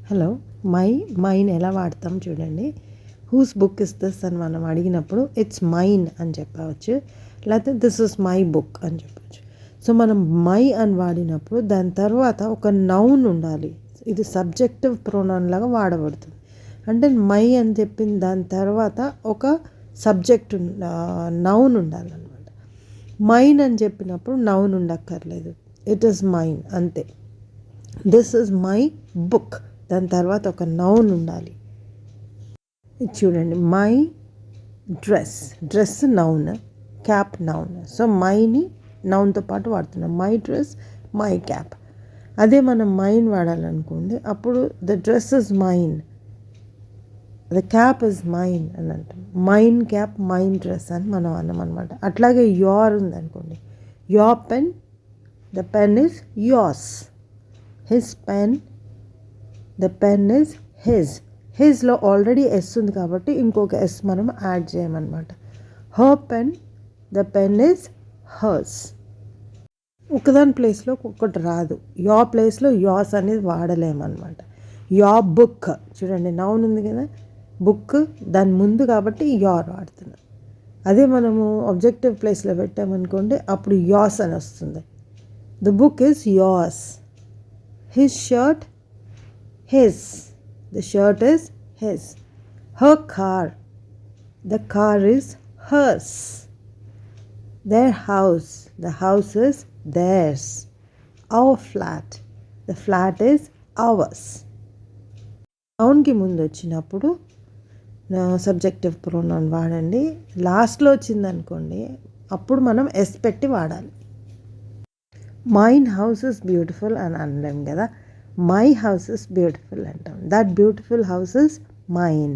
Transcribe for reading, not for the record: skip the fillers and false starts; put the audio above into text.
Hello. Mine ఎలా వాడతాం చూడండి. హూస్ బుక్ ఇస్ దిస్ అని మనం అడిగినప్పుడు ఇట్స్ మైన్ అని చెప్పవచ్చు, లేకపోతే దిస్ ఇస్ మై బుక్ అని చెప్పచ్చు. సో మనం మై అని వాడినప్పుడు దాని తర్వాత ఒక నౌన్ ఉండాలి. ఇది సబ్జెక్టివ్ ప్రొనౌన్ లాగా వాడబడుతుంది. అంటే మై అని చెప్పిన దాని తర్వాత ఒక సబ్జెక్ట్ నౌన్ ఉండాలన్నమాట. మైన్ అని చెప్పినప్పుడు నౌన్ ఉండక్కర్లేదు, ఇట్ ఈస్ మైన్ అంతే. దిస్ ఇస్ మై బుక్, దాని తర్వాత ఒక నౌన్ ఉండాలి. ఇది చూడండి, my dress noun, cap noun. So మైని నౌన్తో పాటు వాడుతున్నాం. My dress, my cap. అదే మనం మైన్ వాడాలనుకోండి, అప్పుడు the dress is mine, the cap is mine అని అంటాం. మైన్ క్యాప్, మైన్ డ్రెస్ అని మనం అన్నాం అనమాట. అట్లాగే యోర్ ఉందనుకోండి, your pen, the pen is yours. His pen, the pen is హిజ్లో ఆల్రెడీ ఎస్ ఉంది కాబట్టి ఇంకొక ఎస్ మనం యాడ్ చేయమన్నమాట. Her pen, the pen is hers. ఒకదాని ప్లేస్లో ఒక్కొక్కటి రాదు. యా ప్లేస్లో యాస్ అనేది వాడలేమన్నమాట. యా బుక్ చూడండి, నౌన్ ఉంది కదా, బుక్ దాని ముందు కాబట్టి యార్ వాడుతున్నాం. అదే మనము ఆబ్జెక్టివ్ ప్లేస్లో పెట్టామనుకోండి, అప్పుడు యాస్ అని వస్తుంది. The book is as. His shirt, his, the shirt is his. Her car, the car is hers. Their house, the house is theirs. Our flat, the flat is ours. నౌన్కి ముందు వచ్చినప్పుడు subjective pronoun వాడండి. లాస్ట్లో వచ్చిందనుకోండి, అప్పుడు మనం yes పెట్టి వాడాలి. Mine house is beautiful అని అనలేం కదా, మై హౌస్ ఇస్ బ్యూటిఫుల్ అంటాం. That beautiful house is mine.